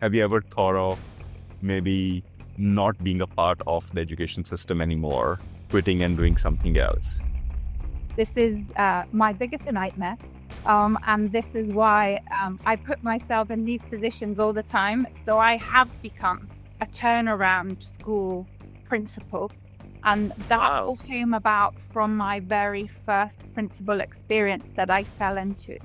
Have you ever thought of maybe not being a part of the education system anymore, quitting and doing something else? This is my biggest nightmare. And this is why I put myself in these positions all the time. So I have become a turnaround school principal. And that all came about from my very first principal experience that I fell into.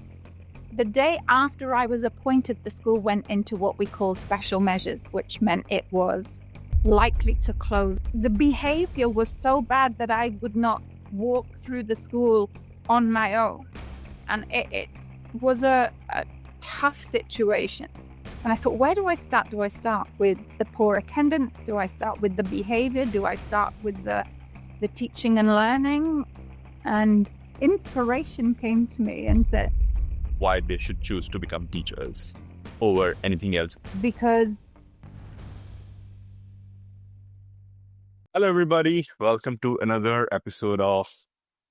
The day after I was appointed, the school went into what we call special measures, which meant it was likely to close. The behavior was so bad that I would not walk through the school on my own. And it was a tough situation. And I thought, where do I start? Do I start with the poor attendance? Do I start with the behavior? Do I start with the teaching and learning? And inspiration came to me and said, why they should choose to become teachers over anything else? Because... Hello, everybody. Welcome to another episode of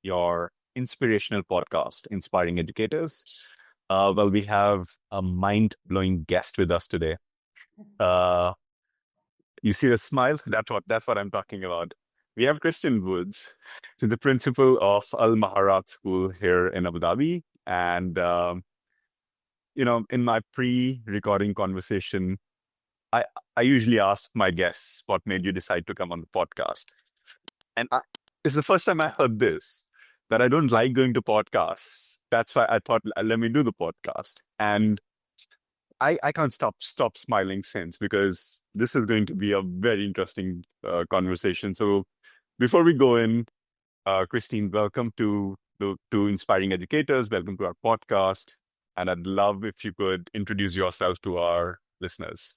your inspirational podcast, Inspiring Educators. Well, we have a mind-blowing guest with us today. You see the smile? That's what I'm talking about. We have Christian Woods, who's the principal of Maharat School here in Abu Dhabi. And, in my pre-recording conversation, I usually ask my guests, what made you decide to come on the podcast? And it's the first time I heard this, that I don't like going to podcasts. That's why I thought, let me do the podcast. And I can't stop smiling since, because this is going to be a very interesting conversation. So before we go in, Christine, welcome to Inspiring Educators. Welcome to our podcast. And I'd love if you could introduce yourself to our listeners.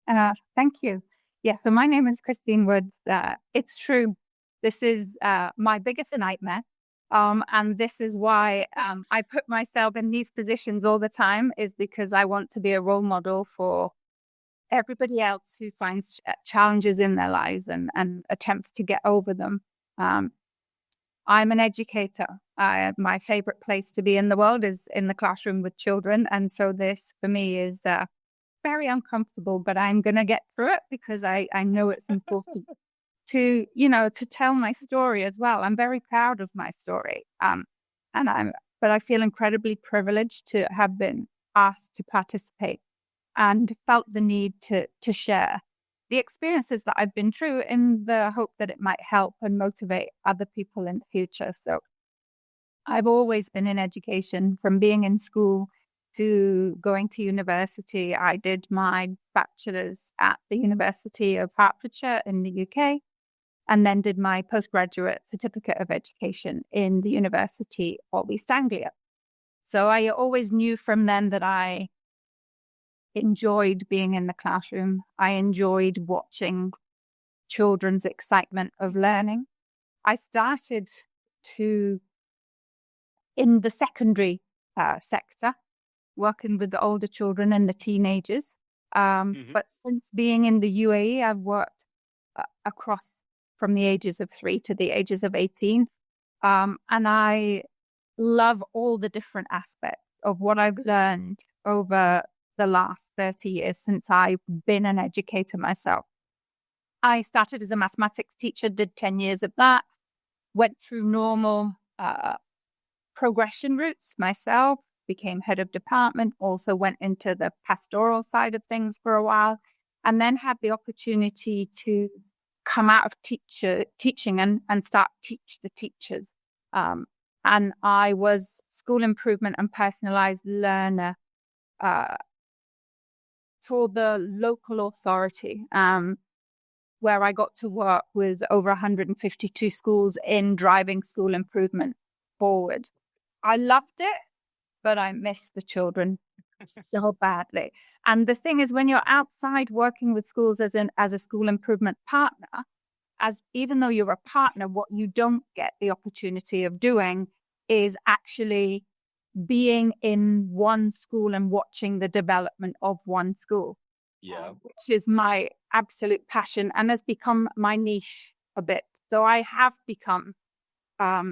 Thank you. Yeah, so my name is Christine Woods. It's true. This is my biggest nightmare. And this is why I put myself in these positions all the time, is because I want to be a role model for everybody else who finds challenges in their lives and attempts to get over them. I'm an educator. My favorite place to be in the world is in the classroom with children. And so this, for me, is very uncomfortable, but I'm going to get through it because I know it's important to tell my story as well. I'm very proud of my story. But I feel incredibly privileged to have been asked to participate and felt the need to share the experiences that I've been through in the hope that it might help and motivate other people in the future. So I've always been in education, from being in school to going to university. I did my bachelor's at the University of Hertfordshire in the UK, and then did my postgraduate certificate of education in the University of East Anglia. So I always knew from then that I enjoyed being in the classroom. I enjoyed watching children's excitement of learning. I started in the secondary sector, working with the older children and the teenagers. But since being in the UAE, I've worked across from the ages of 3 to the ages of 18. And I love all the different aspects of what I've learned over the last 30 years since I've been an educator myself. I started as a mathematics teacher, did 10 years of that, went through normal progression routes myself, became head of department, also went into the pastoral side of things for a while, and then had the opportunity to come out of teaching and start teach the teachers. And I was school improvement and personalized learner for the local authority, where I got to work with over 152 schools in driving school improvement forward. I loved it, but I missed the children so badly. And the thing is, when you're outside working with schools as a school improvement partner, even though you're a partner, what you don't get the opportunity of doing is actually being in one school and watching the development of one school. Yeah. Which is my absolute passion and has become my niche a bit. So I have become a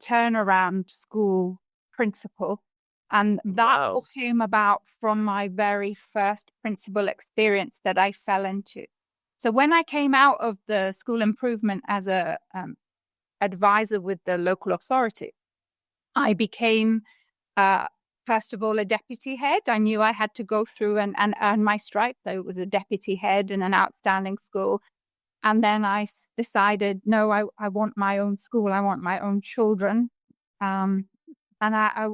turnaround school principal. And that Wow. all came about from my very first principal experience that I fell into. So when I came out of the school improvement as a advisor with the local authority, I became, first of all, a deputy head. I knew I had to go through and earn my stripe. I was a deputy head in an outstanding school. And then I decided, no, I want my own school. I want my own children. And I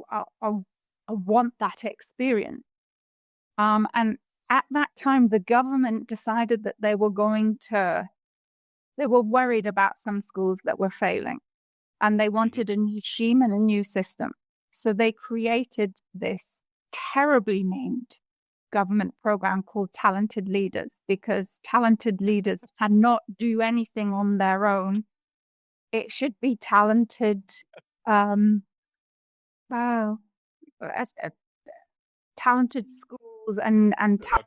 want that experience. And at that time, the government decided that they were worried about some schools that were failing, and they wanted a new scheme and a new system. So they created this terribly named government program called Talented Leaders, because talented leaders cannot do anything on their own. It should be talented, talented schools and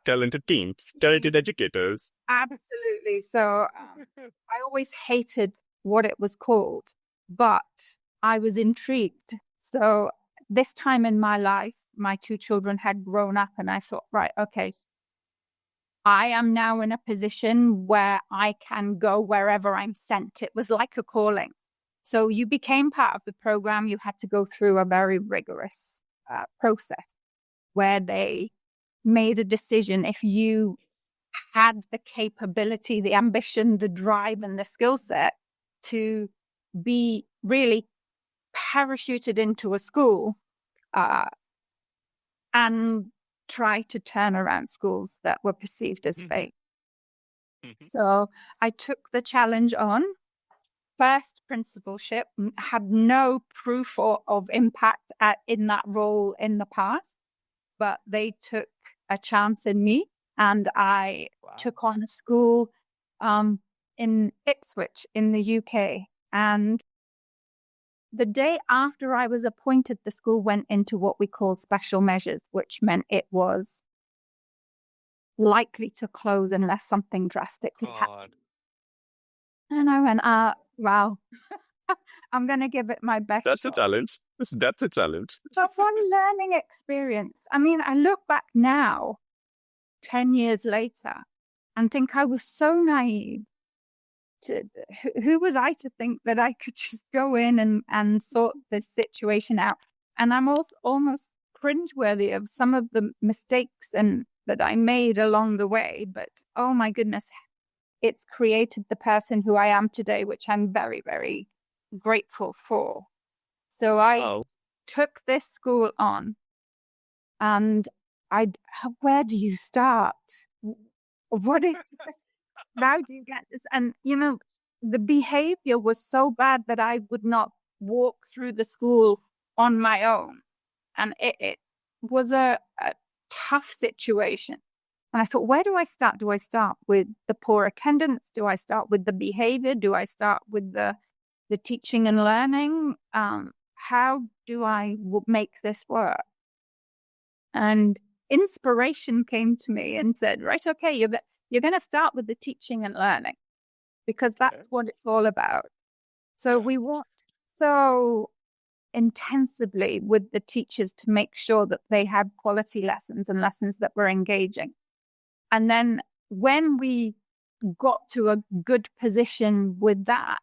Talented teams, talented educators. absolutely. So I always hated what it was called, but I was intrigued. So this time in my life, my two children had grown up, and I thought, right, okay, I am now in a position where I can go wherever I'm sent. It was like a calling. So you became part of the program. You had to go through a very rigorous process where they made a decision. If you had the capability, the ambition, the drive, and the skill set to be really parachuted into a school and try to turn around schools that were perceived as fake. So I took the challenge on. First principalship, had no proof of impact in that role in the past, but they took a chance in me, and I took on a school in Ipswich in the UK. And the day after I was appointed, the school went into what we call special measures, which meant it was likely to close unless something drastically happened. And I went, wow, I'm going to give it my best That's shot. a challenge. That's a challenge. So fun learning experience. I mean, I look back now, 10 years later, and think I was so naive. Who was I to think that I could just go in and sort this situation out? And I'm also almost cringeworthy of some of the mistakes that I made along the way. But oh my goodness, it's created the person who I am today, which I'm very, very grateful for. So I took this school on, and where do you start? How do you get this? And, the behavior was so bad that I would not walk through the school on my own. And it was a tough situation. And I thought, where do I start? Do I start with the poor attendance? Do I start with the behavior? Do I start with the teaching and learning? How do I make this work? And inspiration came to me and said, right, okay, you're going to start with the teaching and learning, because that's what it's all about. So we worked so intensively with the teachers to make sure that they had quality lessons and lessons that were engaging. And then when we got to a good position with that,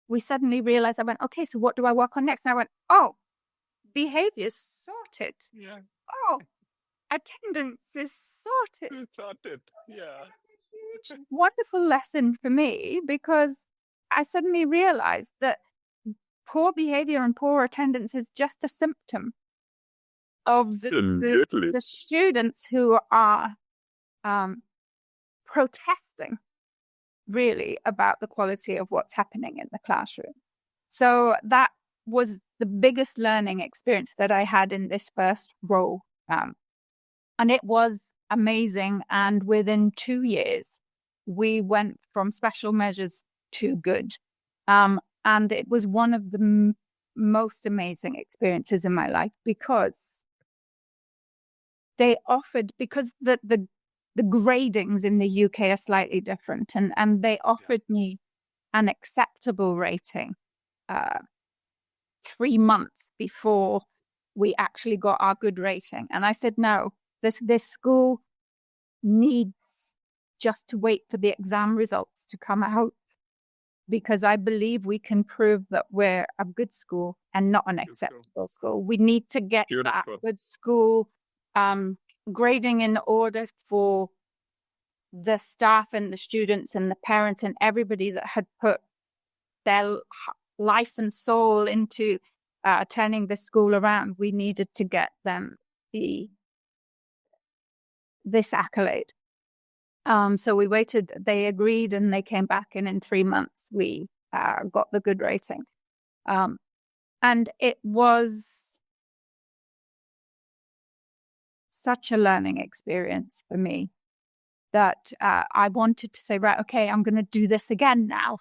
we suddenly realized, I went, okay, so what do I work on next? And I went, oh, behavior's sorted. Yeah. Oh, attendance is sorted. Sorted. Yeah. It's a wonderful lesson for me, because I suddenly realized that poor behavior and poor attendance is just a symptom of the students who are protesting really about the quality of what's happening in the classroom. So that was the biggest learning experience that I had in this first role. And it was amazing. And within 2 years, we went from special measures to good. And it was one of the most amazing experiences in my life, because they offered, because the gradings in the UK are slightly different, and they offered me an acceptable rating 3 months before we actually got our good rating. And I said, no, this school needs just to wait for the exam results to come out, because I believe we can prove that we're a good school and not an acceptable school. We need to get that good school grading in order for the staff and the students and the parents and everybody that had put their life and soul into turning the school around. We needed to get them this accolade. So we waited, they agreed, and they came back, and in 3 months we got the good rating. And it was such a learning experience for me that I wanted to say, right, okay, I'm going to do this again now.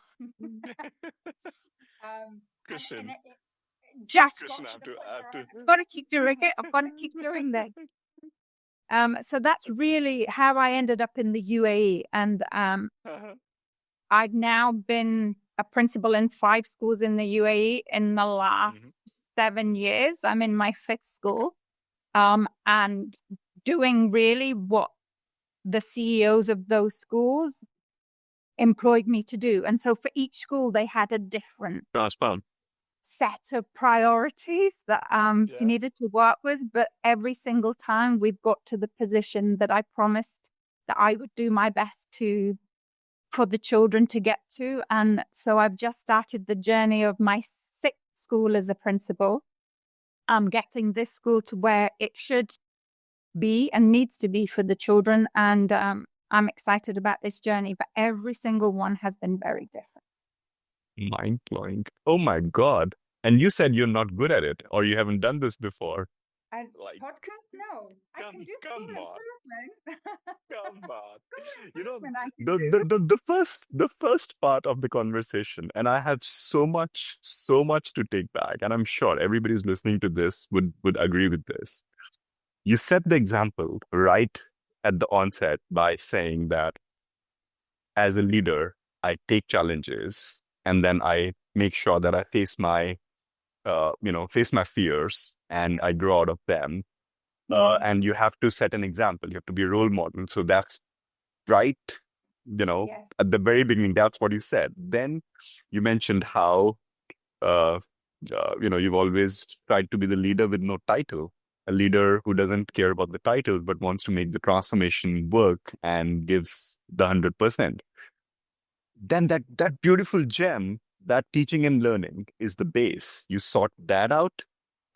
Christian, I've got to keep doing it. I've got to keep doing that. So that's really how I ended up in the UAE. And I've now been a principal in 5 schools in the UAE in the last 7 years. I'm in my 5th school, and doing really what the CEOs of those schools employed me to do. And so for each school, they had a different set of priorities that you needed to work with. But every single time we've got to the position that I promised that I would do my best for the children to get to. And so I've just started the journey of my 6th school as a principal. I'm getting this school to where it should be and needs to be for the children. And I'm excited about this journey, but every single one has been very different. Mind-blowing. Oh my God. And you said you're not good at it, or you haven't done this before. And podcast, no. I can do school improvement. Come on. You know, the first part of the conversation, and I have so much to take back, and I'm sure everybody who's listening to this would agree with this. You set the example right at the onset by saying that as a leader, I take challenges, and then I make sure that I face my fears, and I grow out of them. And you have to set an example. You have to be a role model. So that's right. At the very beginning, that's what you said. Then you mentioned how, you've always tried to be the leader with no title, a leader who doesn't care about the title, but wants to make the transformation work and gives the 100%. Then that beautiful gem, that teaching and learning is the base. You sort that out,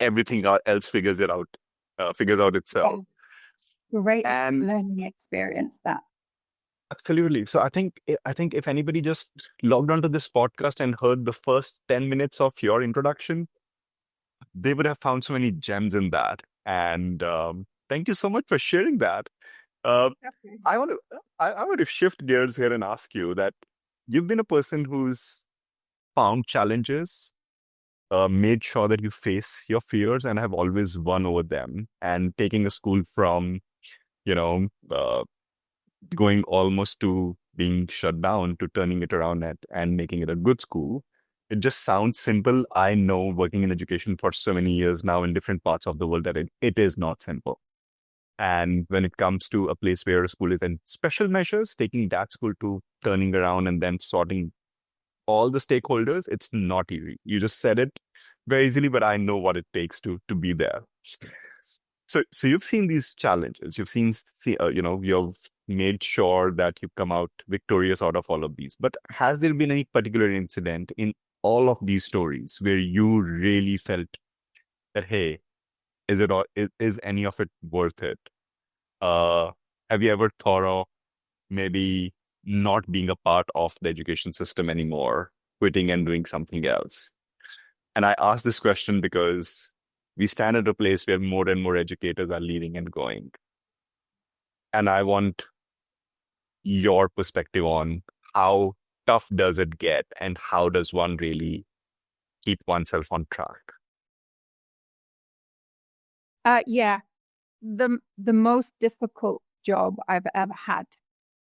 everything else figures out itself. Great learning experience, that. Absolutely. So I think if anybody just logged onto this podcast and heard the first 10 minutes of your introduction, they would have found so many gems in that. And thank you so much for sharing that. I want to shift gears here and ask you that you've been a person who's found challenges, made sure that you face your fears and have always won over them, and taking a school from, going almost to being shut down to turning it around and making it a good school. It just sounds simple. I know, working in education for so many years now in different parts of the world, that it is not simple. And when it comes to a place where a school is in special measures, taking that school to turning around and then sorting all the stakeholders, it's not easy. You just said it very easily, but I know what it takes to be there. So you've seen these challenges. You've you've made sure that you've come out victorious out of all of these. But has there been any particular incident in all of these stories where you really felt that, hey, is any of it worth it? Have you ever thought of maybe not being a part of the education system anymore, quitting and doing something else? And I ask this question because we stand at a place where more and more educators are leaving and going. And I want your perspective on how tough does it get, and how does one really keep oneself on track? The most difficult job I've ever had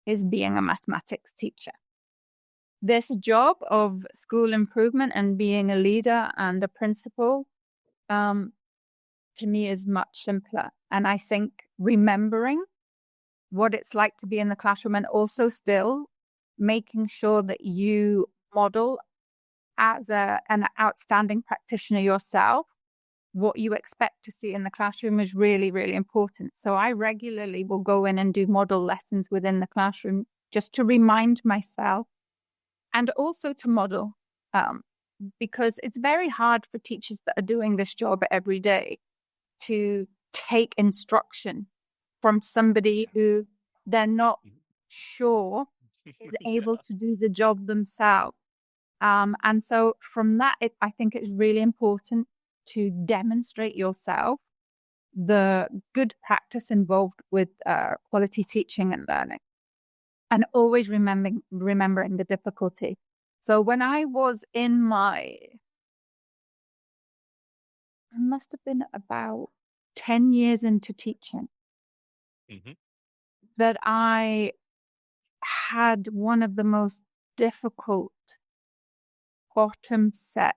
is being a mathematics teacher. This job of school improvement and being a leader and a principal to me is much simpler. And I think remembering what it's like to be in the classroom and also still making sure that you model as an outstanding practitioner yourself, what you expect to see in the classroom is really, really important. So I regularly will go in and do model lessons within the classroom just to remind myself and also to model, because it's very hard for teachers that are doing this job every day to take instruction from somebody who they're not sure is able to do the job themselves. And so from that, I think it's really important to demonstrate yourself the good practice involved with quality teaching and learning, and always remembering the difficulty. So when I was I must have been about 10 years into teaching, that I had one of the most difficult bottom set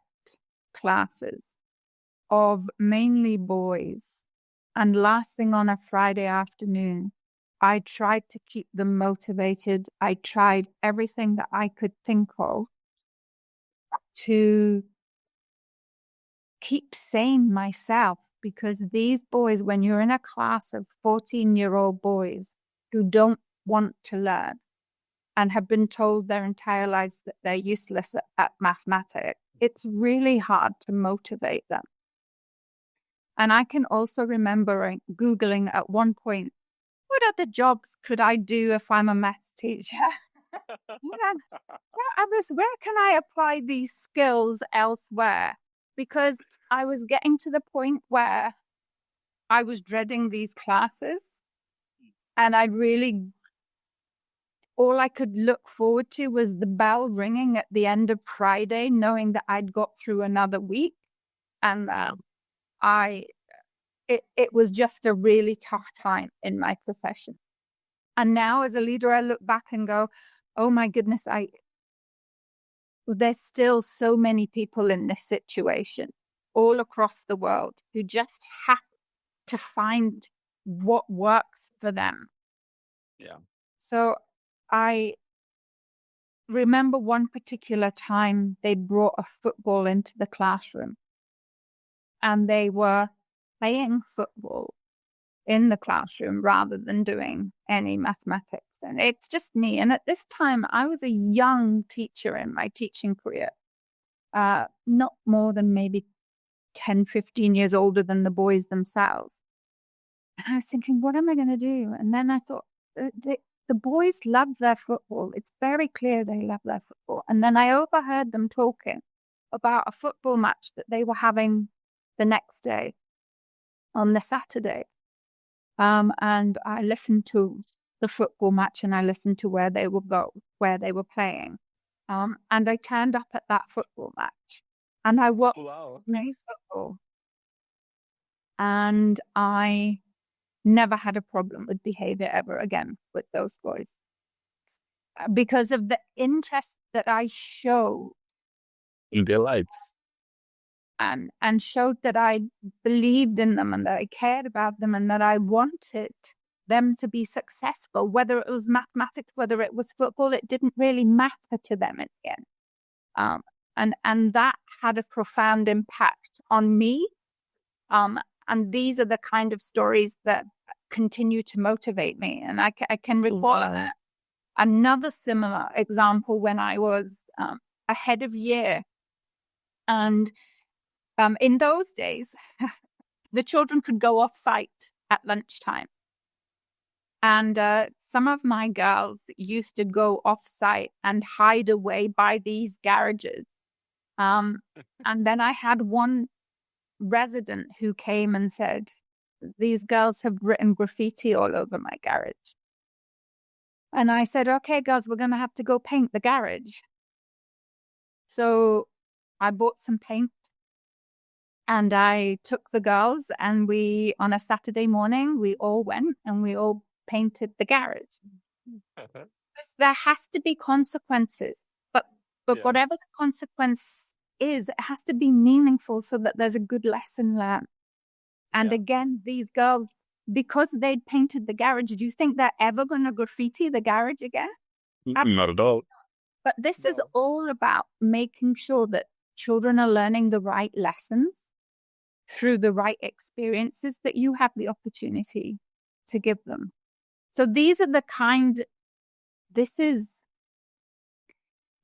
classes of mainly boys. And last thing on a Friday afternoon, I tried to keep them motivated. I tried everything that I could think of to keep sane myself, because these boys, when you're in a class of 14-year-old boys who don't want to learn and have been told their entire lives that they're useless at mathematics, it's really hard to motivate them. And I can also remember Googling at one point, what other jobs could I do if I'm a maths teacher? Where can I apply these skills elsewhere? Because I was getting to the point where I was dreading these classes, and all I could look forward to was the bell ringing at the end of Friday, knowing that I'd got through another week. And it was just a really tough time in my profession. And now as a leader, I look back and go, oh my goodness, there's still so many people in this situation all across the world who just have to find what works for them. Yeah. So I remember one particular time they brought a football into the classroom, and they were playing football in the classroom rather than doing any mathematics. And it's just me. And at this time, I was a young teacher in my teaching career, not more than maybe 10, 15 years older than the boys themselves. And I was thinking, what am I going to do? And then I thought, the boys love their football. It's very clear they love their football. And then I overheard them talking about a football match that they were having the next day on the Saturday. And I listened to the football match, and I listened to where they were playing. And I turned up at that football match, and I watched football. And I never had a problem with behavior ever again with those boys, because of the interest that I showed in their lives. And showed that I believed in them and that I cared about them and that I wanted them to be successful. Whether it was mathematics, whether it was football, it didn't really matter to them in the end. And that had a profound impact on me. And these are the kind of stories that continue to motivate me. And I can recall another similar example when I was ahead of year. And in those days, the children could go off site at lunchtime. And some of my girls used to go off site and hide away by these garages. And then I had one resident who came and said, these girls have written graffiti all over my garage. And I said, okay, girls, we're going to have to go paint the garage. So I bought some paint, and I took the girls, and on a Saturday morning, we all went and we all painted the garage. There has to be consequences, but whatever the consequence is, it has to be meaningful so that there's a good lesson learned. And again, these girls, because they'd painted the garage, do you think they're ever going to graffiti the garage again? Not at all. But this is all about making sure that children are learning the right lessons through the right experiences that you have the opportunity to give them. So these are the kind, this is,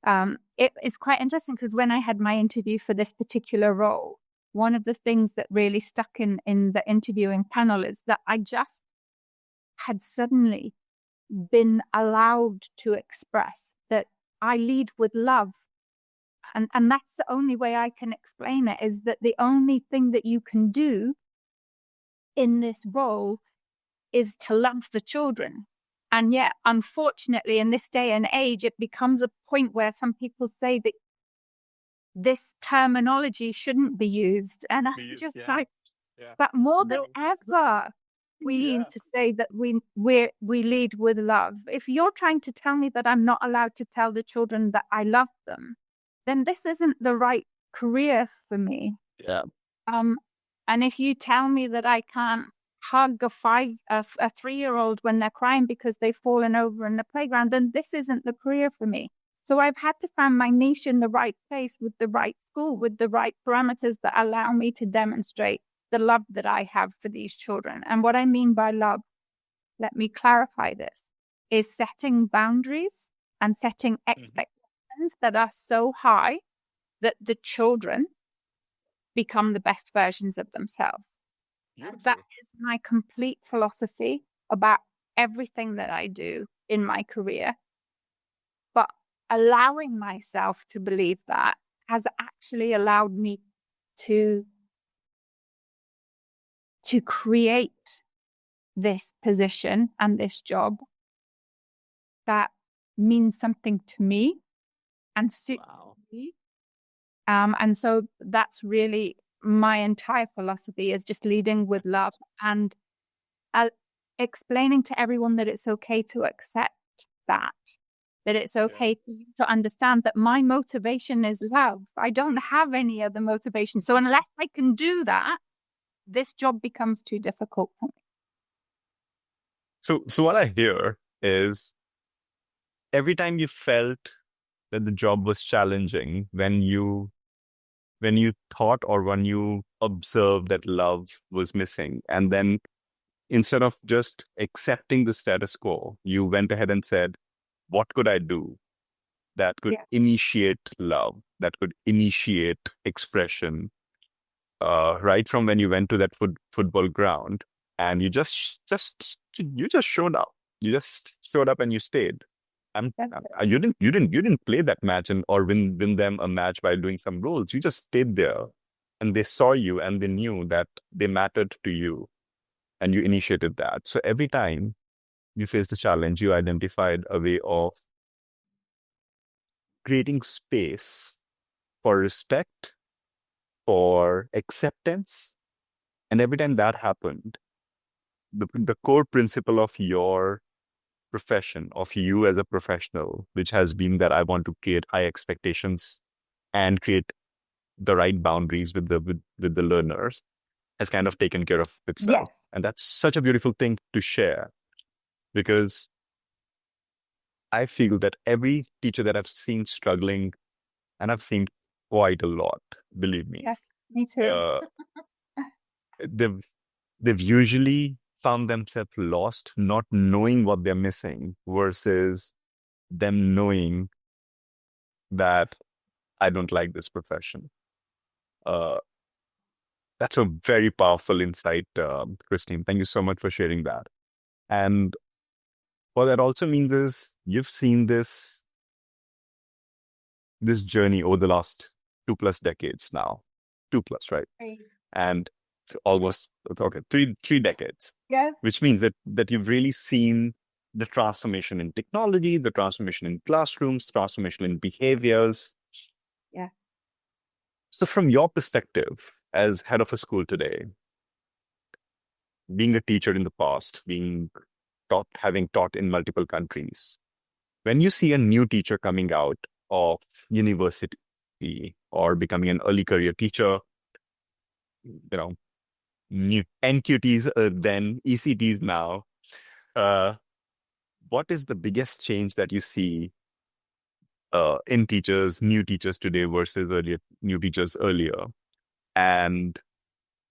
it is quite interesting because when I had my interview for this particular role, one of the things that really stuck in the interviewing panel is that I just had suddenly been allowed to express that I lead with love. And that's the only way I can explain it, is that the only thing that you can do in this role is to love the children. And yet, unfortunately, in this day and age, it becomes a point where some people say that this terminology shouldn't be used. And I'm just like, but more than ever, we need to say that we lead with love. If you're trying to tell me that I'm not allowed to tell the children that I love them, then this isn't the right career for me. Yeah. And if you tell me that I can't hug a 3-year-old when they're crying because they've fallen over in the playground, then this isn't the career for me. So I've had to find my niche in the right place with the right school, with the right parameters that allow me to demonstrate the love that I have for these children. And what I mean by love, let me clarify this, is setting boundaries and setting expectations that are so high that the children become the best versions of themselves. That is my complete philosophy about everything that I do in my career. But allowing myself to believe that has actually allowed me to create this position and this job that means something to me and suits me. And so that's really my entire philosophy, is just leading with love and explaining to everyone that it's okay to accept that it's okay to understand that my motivation is love. I don't have any other motivation. So unless I can do that, this job becomes too difficult for me. So what I hear is, every time you felt that the job was challenging, when you thought or when you observed that love was missing, and then instead of just accepting the status quo, you went ahead and said, what could I do that could initiate love, that could initiate expression, right from when you went to that football ground, and you just showed up. You just showed up and you stayed. You didn't play that match or win them a match by doing some rules. You just stayed there, and they saw you and they knew that they mattered to you, and you initiated that. So every time you faced a challenge, you identified a way of creating space for respect, for acceptance. And every time that happened, the core principle of your profession, of you as a professional, which has been that I want to create high expectations and create the right boundaries with the learners, has kind of taken care of itself. Yes. And that's such a beautiful thing to share, because I feel that every teacher that I've seen struggling, and I've seen quite a lot, believe me. Yes, me too. They've usually found themselves lost, not knowing what they're missing, versus them knowing that I don't like this profession. That's a very powerful insight, Christine. Thank you so much for sharing that. And what that also means is you've seen this journey over the last 2+ decades now. 2+, right? And it's almost, three decades. Yeah. Which means that you've really seen the transformation in technology, the transformation in classrooms, transformation in behaviors. Yeah. So from your perspective as head of a school today, being a teacher in the past, having taught in multiple countries, when you see a new teacher coming out of university or becoming an early career teacher, new NQTs then, ECTs now. What is the biggest change that you see in teachers, new teachers today versus earlier, new teachers earlier? And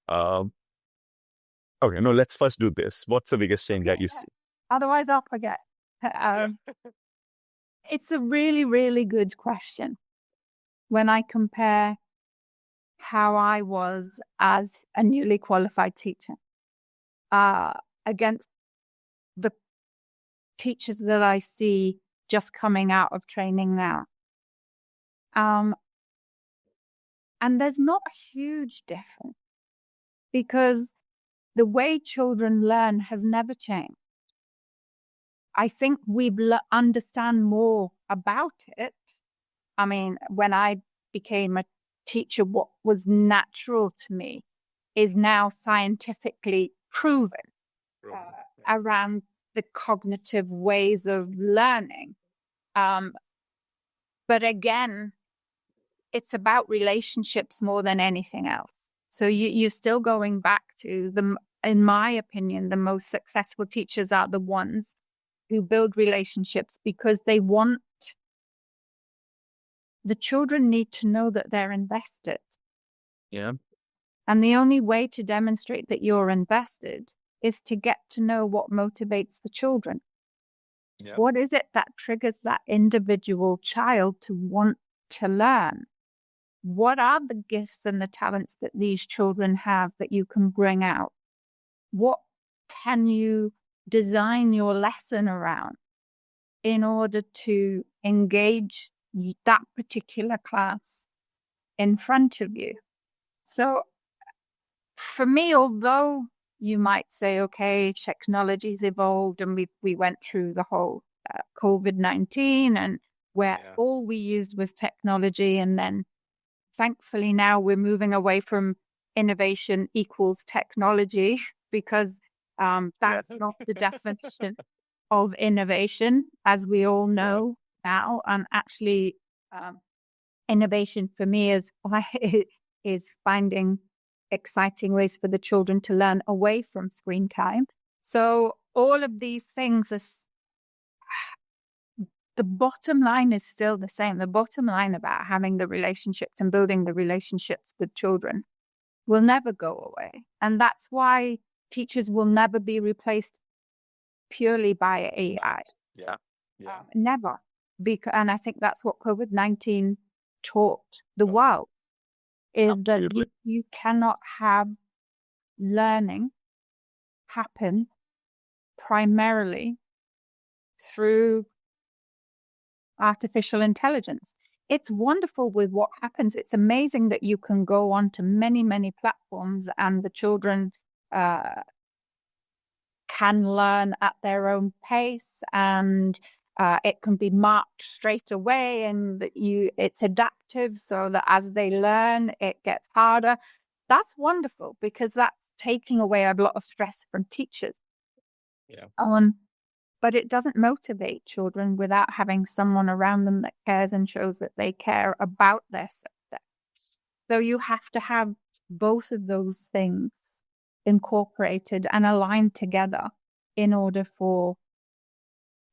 uh, okay, no, let's first do this. What's the biggest change that you see? Otherwise, I'll forget. It's a really, really good question. When I compare how I was as a newly qualified teacher against the teachers that I see just coming out of training now. And there's not a huge difference because the way children learn has never changed. I think we understand more about it. I mean, when I became a teacher, what was natural to me is now scientifically proven around the cognitive ways of learning. But again, it's about relationships more than anything else. So you're still going back to in my opinion, the most successful teachers are the ones who build relationships because they want the children need to know that they're invested. Yeah. And the only way to demonstrate that you're invested is to get to know what motivates the children. Yeah. What is it that triggers that individual child to want to learn? What are the gifts and the talents that these children have that you can bring out? What can you design your lesson around in order to engage that particular class in front of you? So for me, although you might say, okay, technology's evolved and we went through the whole COVID-19 and where all we used was technology, and then thankfully now we're moving away from innovation equals technology because that's not the definition of innovation, as we all know now. And actually, innovation for me is finding exciting ways for the children to learn away from screen time. So all of these things the bottom line is still the same. The bottom line about having the relationships and building the relationships with children will never go away. And that's why teachers will never be replaced purely by AI. Yeah. Never. And I think that's what COVID-19 taught the world, is that you cannot have learning happen primarily through artificial intelligence. It's wonderful with what happens. It's amazing that you can go on to many, many platforms and the children can learn at their own pace, and it can be marked straight away, and it's adaptive so that as they learn, it gets harder. That's wonderful because that's taking away a lot of stress from teachers. Yeah. But it doesn't motivate children without having someone around them that cares and shows that they care about their success. So you have to have both of those things incorporated and aligned together in order for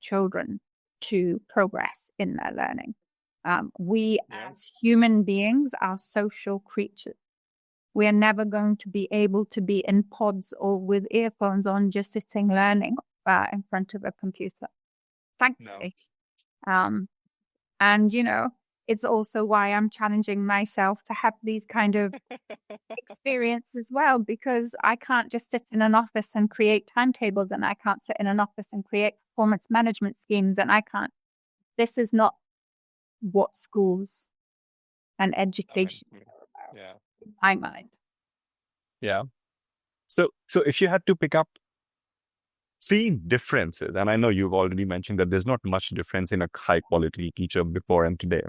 children to progress in their learning. We as human beings are social creatures. We are never going to be able to be in pods or with earphones on just sitting learning in front of a computer, thankfully. No. And, it's also why I'm challenging myself to have these kind of experience as well, because I can't just sit in an office and create timetables, and I can't sit in an office and create performance management schemes, and this is not what schools and education are about, in my mind. Yeah. So if you had to pick up 3 differences, and I know you've already mentioned that there's not much difference in a high quality teacher before and today,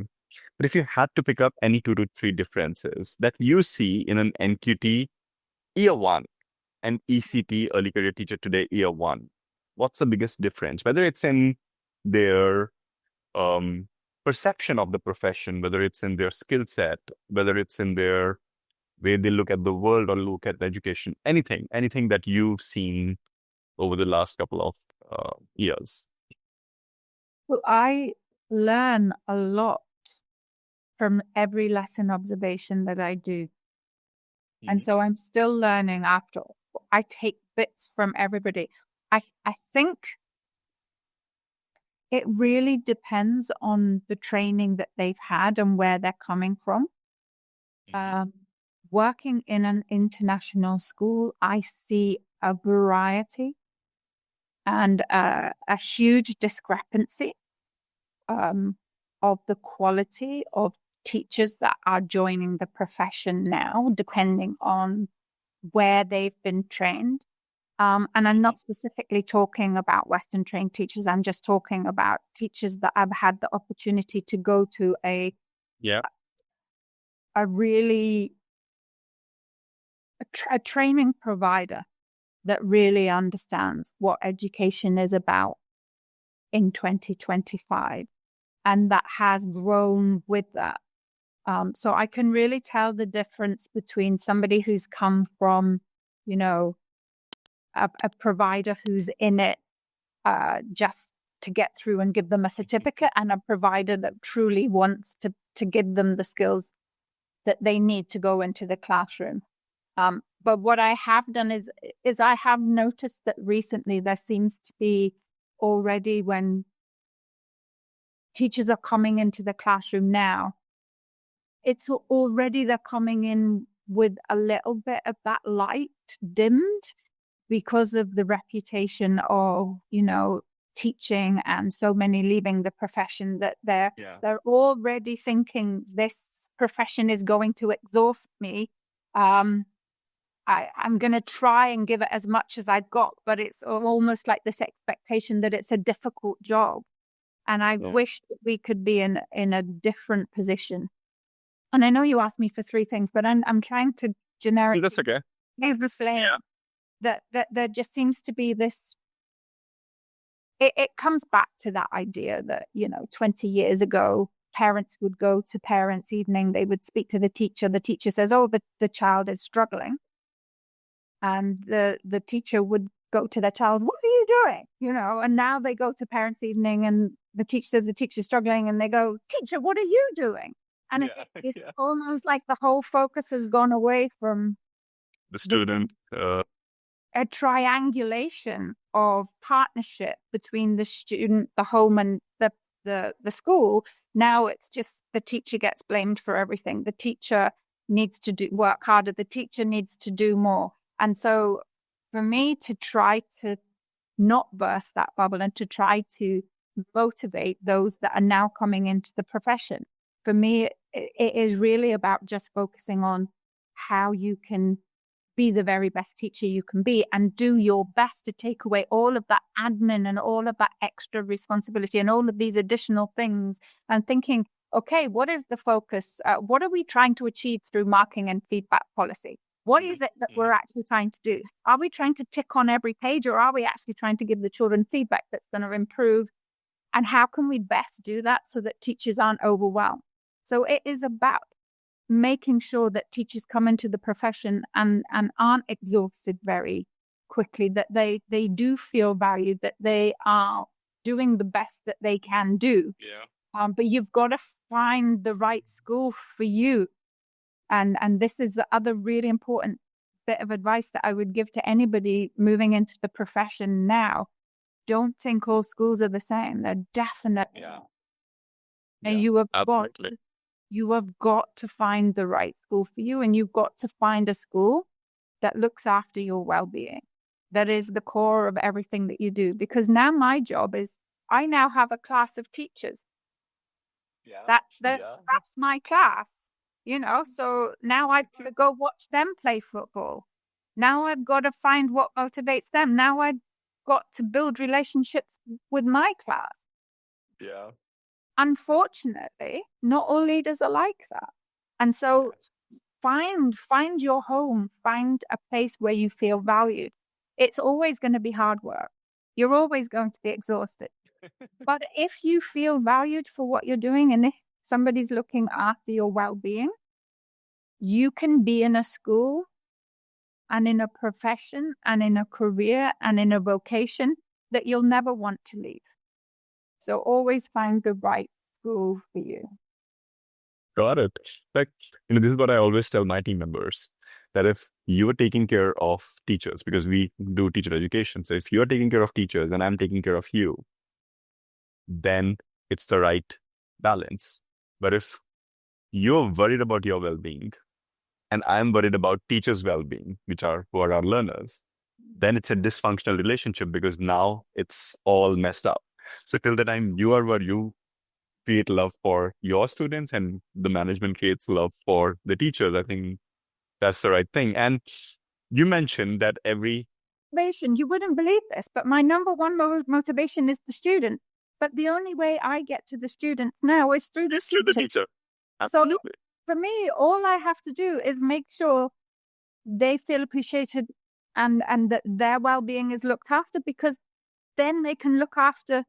but if you had to pick up any 2 to 3 differences that you see in an NQT year 1 and ECT early career teacher today year 1, what's the biggest difference? Whether it's in their perception of the profession, whether it's in their skill set, whether it's in their way they look at the world or look at education? Anything that you've seen over the last couple of years? Well, I learn a lot from every lesson observation that I do. And so I'm still learning after. I take bits from everybody. I think it really depends on the training that they've had and where they're coming from. Working in an international school, I see a variety and a huge discrepancy of the quality of teachers that are joining the profession now, depending on where they've been trained. And I'm not specifically talking about Western trained teachers. I'm just talking about teachers that have had the opportunity to go to a really a training provider that really understands what education is about in 2025, and that has grown with that. So I can really tell the difference between somebody who's come from, a provider who's in it just to get through and give them a certificate, and a provider that truly wants to give them the skills that they need to go into the classroom. But what I have done is I have noticed that recently there seems to be already, when teachers are coming into the classroom now, it's already they're coming in with a little bit of that light dimmed because of the reputation of, teaching and so many leaving the profession, that they're already thinking this profession is going to exhaust me. I'm going to try and give it as much as I've got, but it's almost like this expectation that it's a difficult job. And I wish that we could be in a different position. And I know you asked me for 3 things, but I'm trying to generically. That's okay. That there just seems to be this. It comes back to that idea that 20 years ago, parents would go to parents' evening. They would speak to the teacher. The teacher says, "Oh, the child is struggling," and the teacher would go to the child, "What are you doing?" And now they go to parents' evening, and the teacher says the teacher's struggling, and they go, "Teacher, what are you doing?" And it's almost like the whole focus has gone away from the student. A triangulation of partnership between the student, the home, and the school. Now it's just the teacher gets blamed for everything. The teacher needs to work harder. The teacher needs to do more. And so for me to try to not burst that bubble and to try to motivate those that are now coming into the profession, for me, it is really about just focusing on how you can be the very best teacher you can be, and do your best to take away all of that admin and all of that extra responsibility and all of these additional things, and thinking, okay, what is the focus? What are we trying to achieve through marking and feedback policy? What is it that we're actually trying to do? Are we trying to tick on every page, or are we actually trying to give the children feedback that's going to improve? And how can we best do that so that teachers aren't overwhelmed? So it is about making sure that teachers come into the profession and aren't exhausted very quickly, that they do feel valued, that they are doing the best that they can do. But you've got to find the right school for you. And this is the other really important bit of advice that I would give to anybody moving into the profession now. Don't think all schools are the same. They're definitely not. And you have got to find the right school for you, and you've got to find a school that looks after your well-being. That is the core of everything that you do. Because now my job is, I now have a class of teachers. That's my class, so now I've got to go watch them play football. Now I've got to find what motivates them. Now I've got to build relationships with my class. Unfortunately, not all leaders are like that. And so find your home, find a place where you feel valued. It's always going to be hard work. You're always going to be exhausted. But if you feel valued for what you're doing, and if somebody's looking after your well-being, you can be in a school and in a profession and in a career and in a vocation that you'll never want to leave. So always find the right school for you. Got it. Like, this is what I always tell my team members, that if you are taking care of teachers, because we do teacher education, so if you're taking care of teachers and I'm taking care of you, then it's the right balance. But if you're worried about your well-being and I'm worried about teachers' well-being, who are our learners, then it's a dysfunctional relationship because now it's all messed up. So till the time you are where you create love for your students and the management creates love for the teachers, I think that's the right thing. And you mentioned that You wouldn't believe this, but my number one motivation is the student. But the only way I get to the students now is through the teacher. So Absolutely. for me, all I have to do is make sure they feel appreciated and that their well-being is looked after, because then they can look after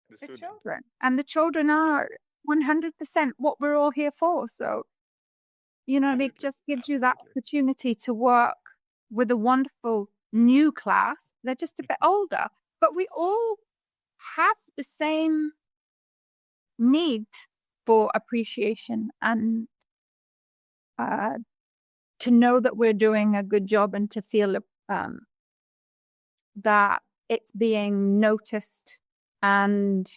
the children. And the children are 100% what we're all here for. So, it just gives you that opportunity to work with a wonderful new class. They're just a bit older, but we all have the same need for appreciation and to know that we're doing a good job and to feel that it's being noticed. And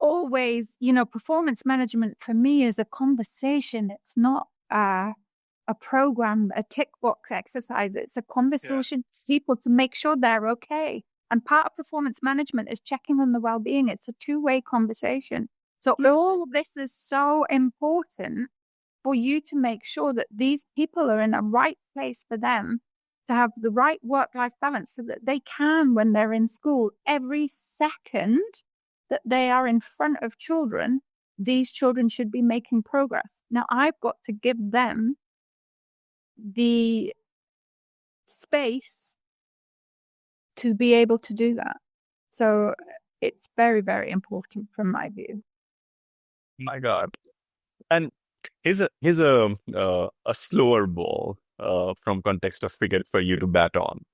always, performance management for me is a conversation. It's not a program, a tick box exercise. It's a conversation with people to make sure they're okay. And part of performance management is checking on the well-being. It's a two-way conversation. So all of this is so important for you to make sure that these people are in a right place for them to have the right work-life balance so that they can, when they're in school, every second that they are in front of children, these children should be making progress. Now, I've got to give them the space to be able to do that. So it's very, very important from my view. My God. And here's a slower ball from context of cricket for you to bat on.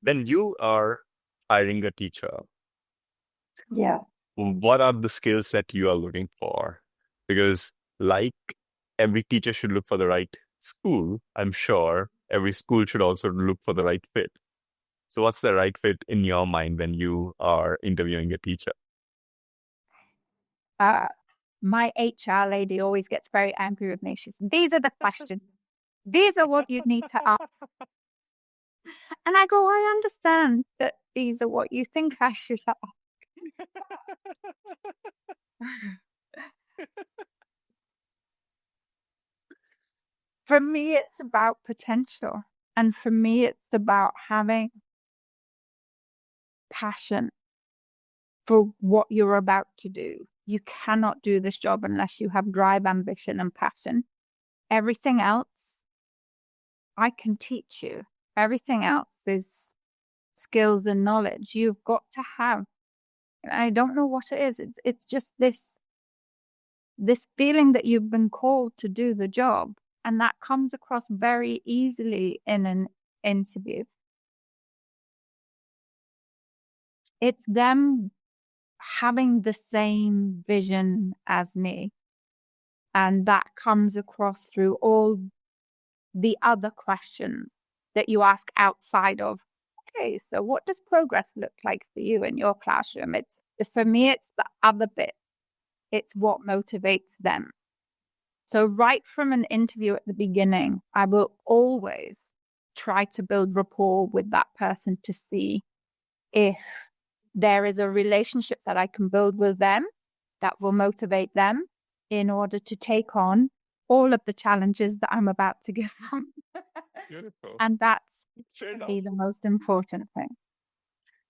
Then you are hiring a teacher. Yeah. What are the skills that you are looking for? Because like every teacher should look for the right school, I'm sure every school should also look for the right fit. So what's the right fit in your mind when you are interviewing a teacher? My HR lady always gets very angry with me. She says, these are the questions. These are what you need to ask. And I go, I understand that these are what you think I should ask. For me, it's about potential. And for me, it's about having passion for what you're about to do. You cannot do this job unless you have drive, ambition, and passion. Everything else, I can teach you. Everything else is skills and knowledge. You've got to have. I don't know what it is. It's just this feeling that you've been called to do the job. And that comes across very easily in an interview. It's them having the same vision as me. And that comes across through all the other questions that you ask outside of, okay, so what does progress look like for you in your classroom? For me, it's the other bit. It's what motivates them. So right from an interview at the beginning, I will always try to build rapport with that person to see if there is a relationship that I can build with them that will motivate them in order to take on all of the challenges that I'm about to give them. Beautiful. And that's be the most important thing.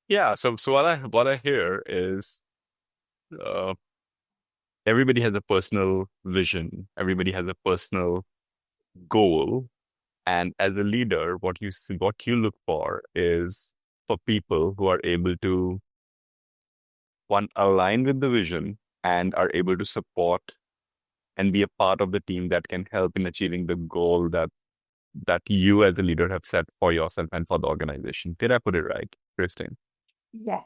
Yeah. So what I hear is everybody has a personal vision. Everybody has a personal goal. And as a leader, what you look for is for people who are able to, one, align with the vision and are able to support and be a part of the team that can help in achieving the goal that you as a leader have set for yourself and for the organization. Did I put it right, Christine? Yeah.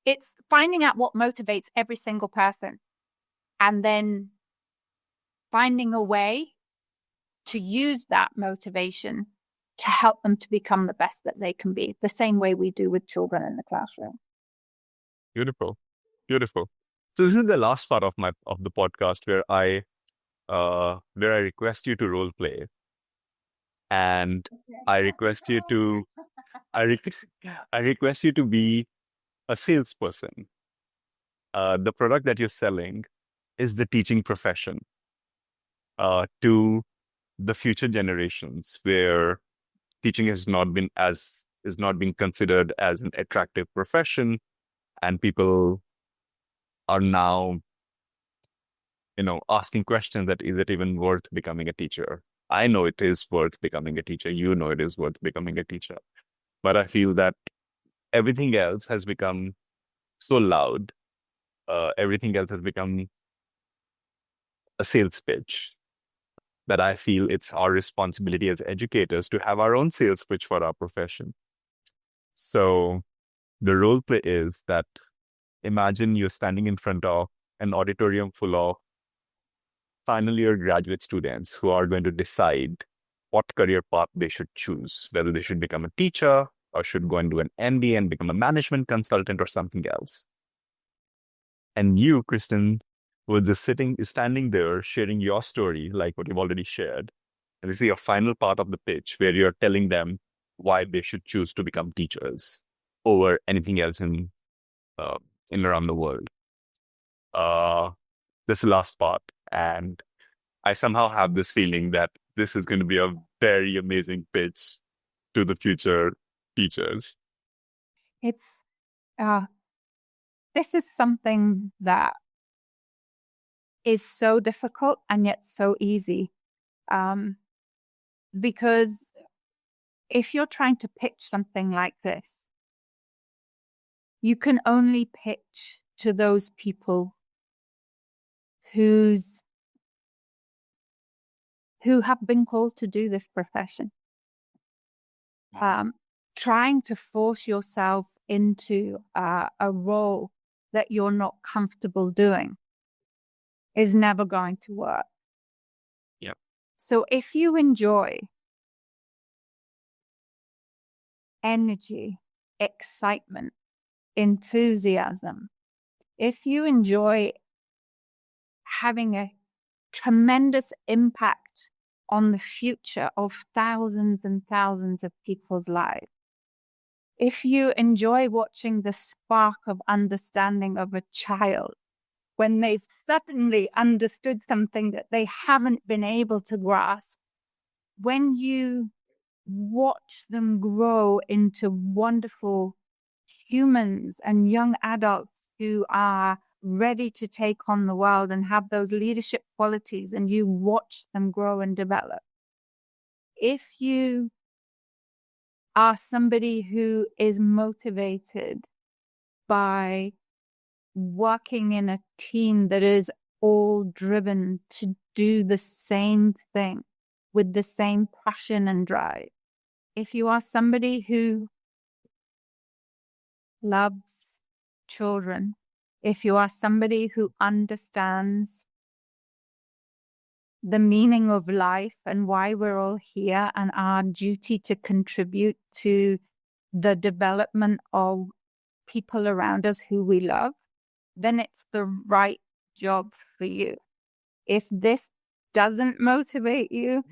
It's finding out what motivates every single person and then finding a way to use that motivation to help them to become the best that they can be, the same way we do with children in the classroom. Beautiful. Beautiful. So this is the last part of the podcast where I request you to role play, and I request you to I request you to be a salesperson. The product that you're selling is the teaching profession to the future generations, where teaching is not being considered as an attractive profession, and people are now asking questions that is it even worth becoming a teacher? I know it is worth becoming a teacher. You know it is worth becoming a teacher. But I feel that everything else has become so loud. Everything else has become a sales pitch, that I feel it's our responsibility as educators to have our own sales pitch for our profession. So the role play is that imagine you're standing in front of an auditorium full of final year graduate students who are going to decide what career path they should choose, whether they should become a teacher or should go and do an MBA and become a management consultant or something else. And you, Kristen, were just standing there sharing your story, like what you've already shared. And this is your final part of the pitch where you're telling them why they should choose to become teachers over anything else in around the world. This is the last part. And I somehow have this feeling that this is going to be a very amazing pitch to the future teachers. It's this is something that is so difficult and yet so easy. Because if you're trying to pitch something like this, you can only pitch to those people who have been called to do this profession. Trying to force yourself into a role that you're not comfortable doing is never going to work. Yep. So if you enjoy energy, excitement, enthusiasm, if you enjoy having a tremendous impact on the future of thousands and thousands of people's lives, if you enjoy watching the spark of understanding of a child when they've suddenly understood something that they haven't been able to grasp, when you watch them grow into wonderful humans and young adults who are ready to take on the world and have those leadership qualities, and you watch them grow and develop. If you are somebody who is motivated by working in a team that is all driven to do the same thing with the same passion and drive, if you are somebody who loves children, if you are somebody who understands the meaning of life and why we're all here and our duty to contribute to the development of people around us who we love, then it's the right job for you. If this doesn't motivate you,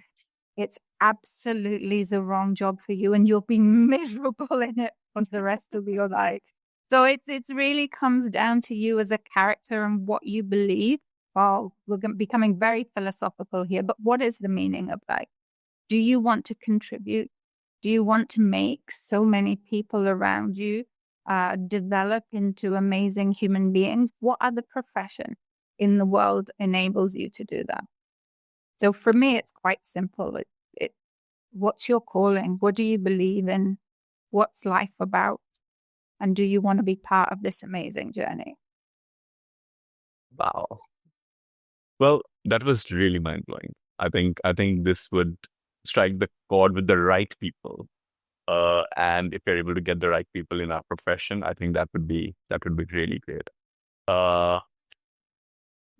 it's absolutely the wrong job for you, and you'll be miserable in it for the rest of your life. So it really comes down to you as a character and what you believe. Well, we're becoming very philosophical here, but what is the meaning of life? Do you want to contribute? Do you want to make so many people around you develop into amazing human beings? What other profession in the world enables you to do that? So for me, it's quite simple. What's your calling? What do you believe in? What's life about? And do you want to be part of this amazing journey? Wow. Well, that was really mind blowing. I think this would strike the chord with the right people. And if you're able to get the right people in our profession, I think that would be really great. Uh,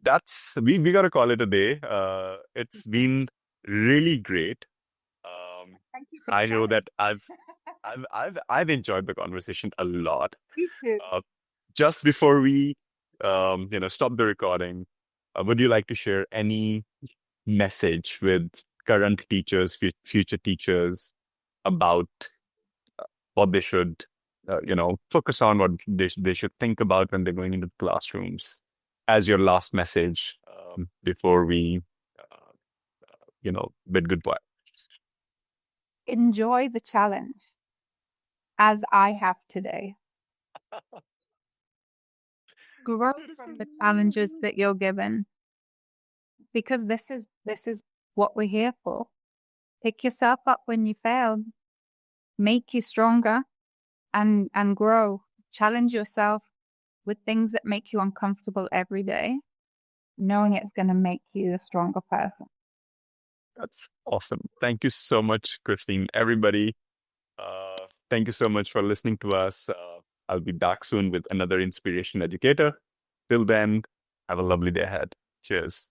that's we gotta call it a day. It's been really great. Thank you for the I know challenge. that I've enjoyed the conversation a lot. Me too. Uh, just before we stop the recording, would you like to share any message with current teachers, future teachers about what they should focus on, what they should think about when they're going into the classrooms, as your last message before we bid goodbye? Enjoy the challenge as I have today. Grow from the challenges that you're given because this is what we're here for. Pick yourself up when you fail, make you stronger and grow. Challenge yourself with things that make you uncomfortable every day, knowing it's going to make you a stronger person. That's awesome. Thank you so much, Christine. Everybody, thank you so much for listening to us. I'll be back soon with another inspiration educator. Till then, have a lovely day ahead. Cheers.